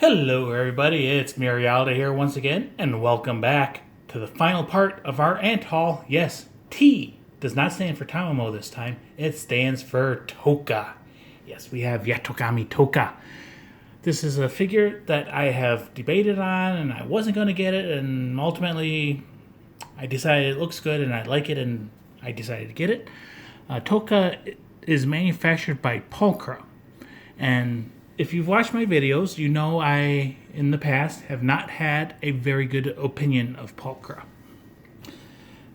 Hello everybody, it's Marialda here once again, and welcome back to the final part of our ant haul. Yes, T does not stand for Tamamo this time, it stands for Tohka. Yes, we have Yatogami Tohka. This is a figure that I have debated on, and I wasn't going to get it, and ultimately I decided it looks good and I like it, and I decided to get it. Tohka is manufactured by Pulchra, and if you've watched my videos, you know I, in the past, have not had a very good opinion of Pulchra.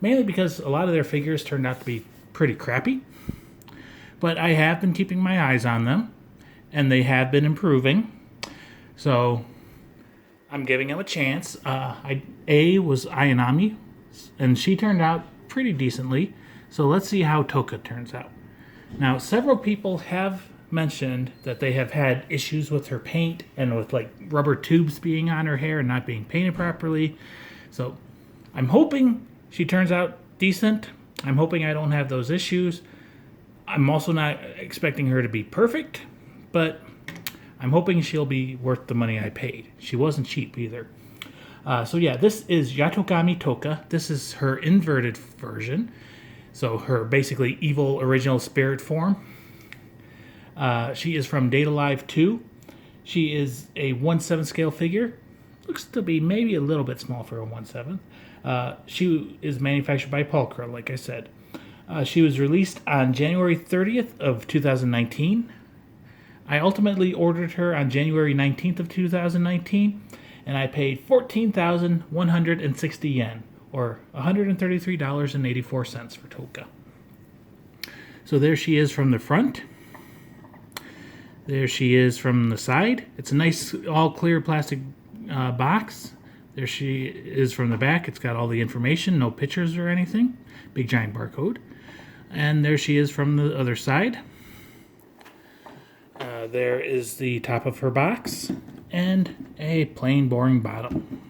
Mainly because a lot of their figures turned out to be pretty crappy. But I have been keeping my eyes on them, and they have been improving. So, I'm giving them a chance. A was Ayanami, and she turned out pretty decently. So let's see how Tohka turns out. Now, several people have mentioned that they have had issues with her paint and with like rubber tubes being on her hair and not being painted properly. So I'm hoping she turns out decent. I'm hoping I don't have those issues. I'm also not expecting her to be perfect, but I'm hoping she'll be worth the money I paid. She wasn't cheap either. So yeah, this is Yatogami Tohka. This is her inverted version. So her basically evil original spirit form. She is from Data Live 2. She is a 1/7 scale figure. Looks to be maybe a little bit small for a 1/7. She is manufactured by Pulchra, like I said. She was released on January 30th of 2019. I ultimately ordered her on January 19th of 2019, and I paid 14,160 yen, or $133.84 for Tohka. So there she is from the front. There she is from the side. It's a nice all clear plastic box. There she is from the back. It's got all the information, no pictures or anything. Big giant barcode. And there she is from the other side. There is the top of her box and a plain boring bottom.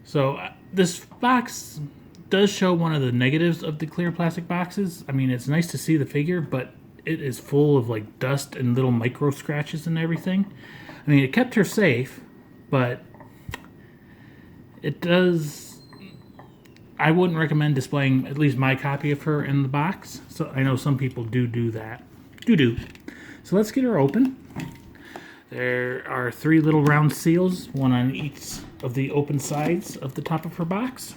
So this box does show one of the negatives of the clear plastic boxes. I mean, it's nice to see the figure, but it is full of like dust and little micro scratches and everything. I mean, it kept her safe, but it does. I wouldn't recommend displaying at least my copy of her in the box. So I know some people do that. So let's get her open. There are 3 little round seals, one on each of the open sides of the top of her box.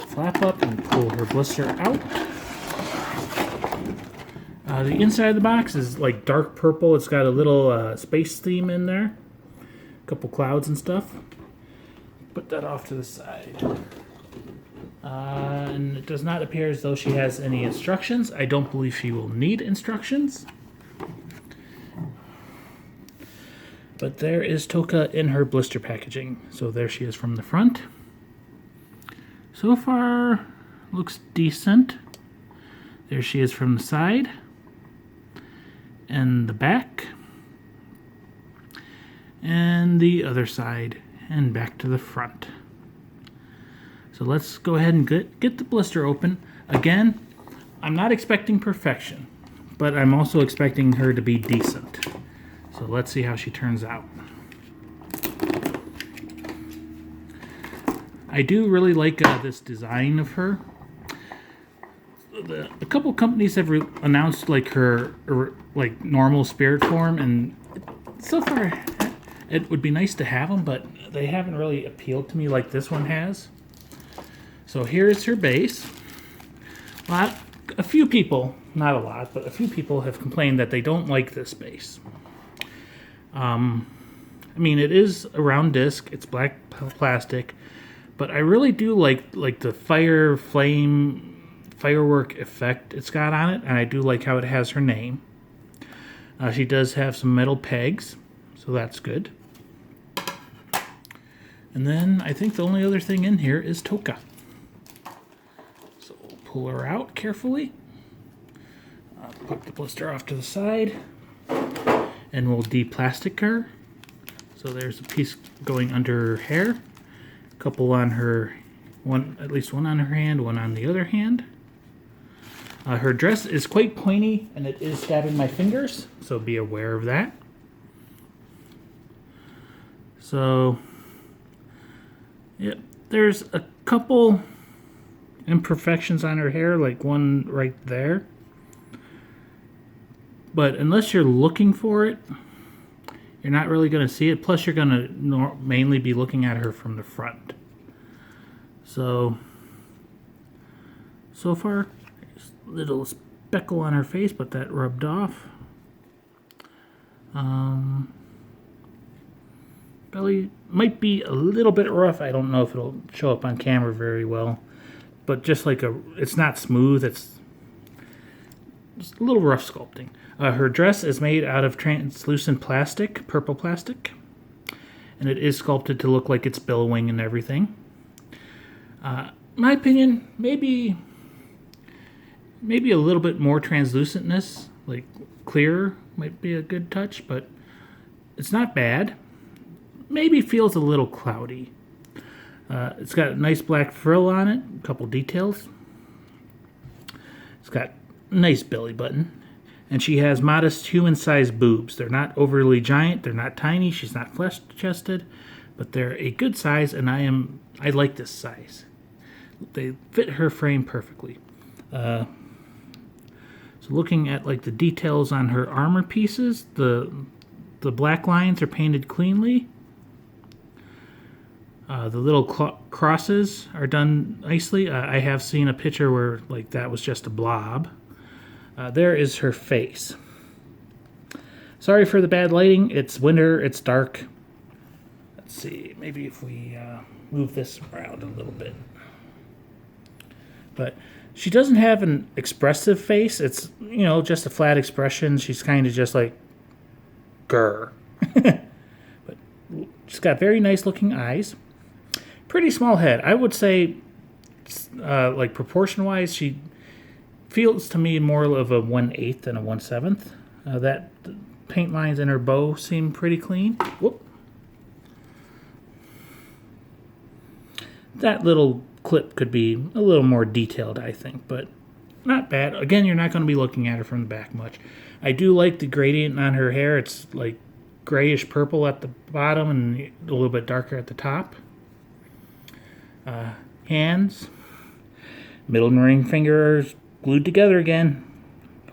Flap up and pull her blister out. The inside of the box is like dark purple. It's got a little space theme in there. A couple clouds and stuff. Put that off to the side. And it does not appear as though she has any instructions. I don't believe she will need instructions. But there is Tohka in her blister packaging. So there she is from the front. So far, looks decent. There she is from the side and the back and the other side and back to the front. So let's go ahead and get the blister open. Again, I'm not expecting perfection, but I'm also expecting her to be decent. So let's see how she turns out. I do really like this design of her. A couple companies have announced like her like normal spirit form, and so far it would be nice to have them, but they haven't really appealed to me like this one has. So here's her base. A few people, not a lot, but a few people have complained that they don't like this base. I mean, it is a round disc. It's black plastic. But I really do like the firework effect it's got on it, and I do like how it has her name. She does have some metal pegs, so that's good. And then I think the only other thing in here is Tohka. So we'll pull her out carefully. Put the blister off to the side, and we'll de-plastic her. So there's a piece going under her hair. Couple on her At least one on her hand, one on the other hand. Her dress is quite pointy, and it is stabbing my fingers, so be aware of that. So, yep, there's a couple imperfections on her hair, like one right there. But unless you're looking for it, you're not really going to see it. Plus, you're going to mainly be looking at her from the front. So far, there's a little speckle on her face, but that rubbed off. Belly might be a little bit rough. I don't know if it'll show up on camera very well. But just like it's not smooth. It's just a little rough sculpting. Her dress is made out of translucent plastic, purple plastic. And it is sculpted to look like it's billowing and everything. My opinion, maybe a little bit more translucentness, like clearer, might be a good touch, but it's not bad. Maybe feels a little cloudy. It's got a nice black frill on it, a couple details. It's got a nice belly button. And she has modest human-sized boobs. They're not overly giant, they're not tiny, she's not flesh-chested, but they're a good size, and I like this size. They fit her frame perfectly. So looking at like the details on her armor pieces, the black lines are painted cleanly. The little crosses are done nicely. I have seen a picture where like that was just a blob. There is her face. Sorry for the bad lighting. It's winter. It's dark. Let's see. Maybe if we move this around a little bit. But she doesn't have an expressive face. It's, just a flat expression. She's kind of just like, grr. But she's got very nice looking eyes. Pretty small head. I would say, like proportion-wise, she feels to me more of a 1/8 than a 1/7. That paint lines in her bow seem pretty clean. Whoop. That little clip could be a little more detailed, I think, but not bad. Again, you're not going to be looking at her from the back much. I do like the gradient on her hair. It's like grayish purple at the bottom and a little bit darker at the top. Hands, middle and ring fingers glued together again.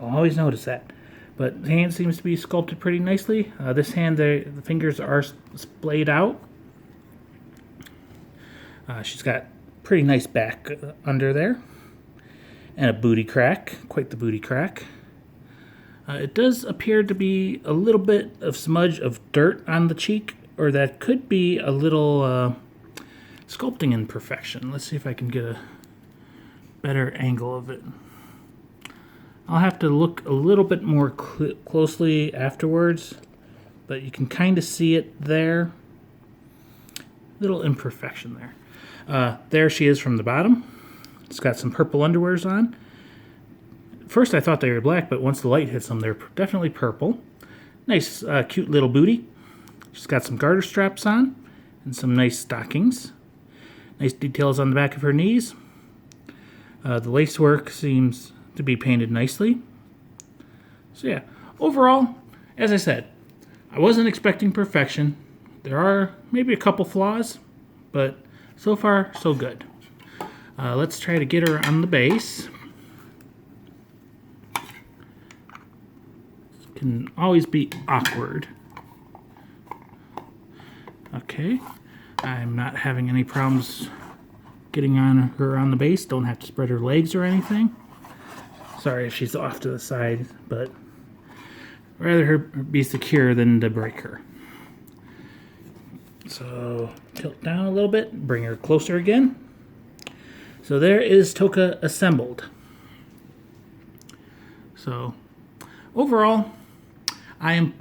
I'll always notice that. But the hand seems to be sculpted pretty nicely. This hand, the fingers are splayed out. She's got pretty nice back under there. And a booty crack, quite the booty crack. It does appear to be a little bit of smudge of dirt on the cheek, or that could be a little sculpting imperfection. Let's see if I can get a better angle of it. I'll have to look a little bit more closely afterwards, but you can kind of see it there. Little imperfection there. There she is from the bottom. It's got some purple underwears on. First I thought they were black, but once the light hits them, they're definitely purple. Nice, cute little booty. She's got some garter straps on and some nice stockings. Nice details on the back of her knees. The lace work seems to be painted nicely. So yeah, overall, as I said, I wasn't expecting perfection. There are maybe a couple flaws, but so far, so good. Let's try to get her on the base. Can always be awkward. Okay, I'm not having any problems getting on her on the base. Don't have to spread her legs or anything. Sorry if she's off to the side, but rather her be secure than to break her. So tilt down a little bit, bring her closer again. So there is Tohka assembled. So overall, I'm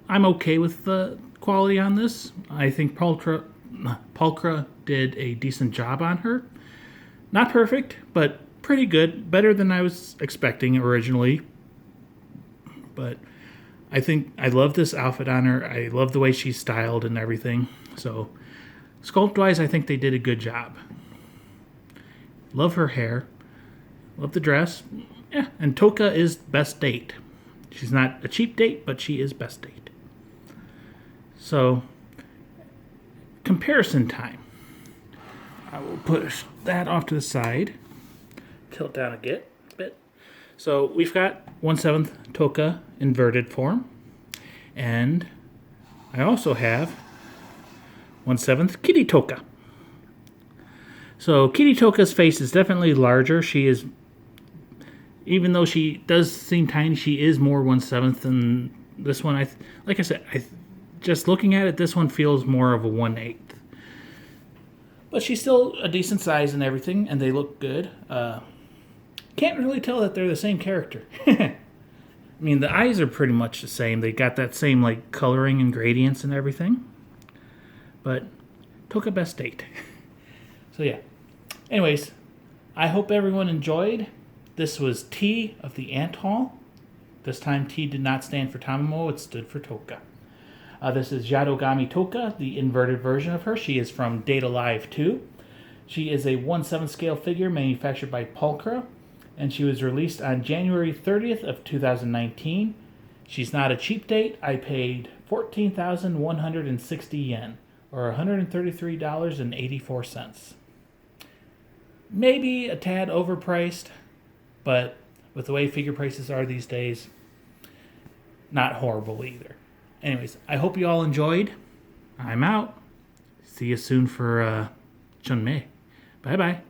okay with the quality on this. I think Pulchra did a decent job on her. Not perfect, but pretty good. Better than I was expecting originally. But I think I love this outfit on her. I love the way she's styled and everything. So sculpt-wise, I think they did a good job. Love her hair. Love the dress. Yeah, and Tohka is best date. She's not a cheap date, but she is best date. So, comparison time. I will push that off to the side. Tilt down a bit. So we've got 1/7 Tohka inverted form. And I also have 1/7 Kitty Tohka. So Kitty Tohka's face is definitely larger. She is, even though she does seem tiny, she is more 1/7 than this one. Like I said, just looking at it, this one feels more of a 1/8. But she's still a decent size and everything, and they look good. Can't really tell that they're the same character. I mean, the eyes are pretty much the same. They got that same like coloring and gradients and everything. But Tohka best date. So yeah. Anyways, I hope everyone enjoyed. This was T of the Ant Hall. This time T did not stand for Tamamo, it stood for Tohka. This is Yatogami Tohka, the inverted version of her. She is from Data Live 2. She is a 1/7 scale figure manufactured by Pulchra, and she was released on January 30th of 2019. She's not a cheap date. I paid 14,160 yen, or $133.84. Maybe a tad overpriced, but with the way figure prices are these days, not horrible either. Anyways, I hope you all enjoyed. I'm out. See you soon for Chunmei. Bye-bye.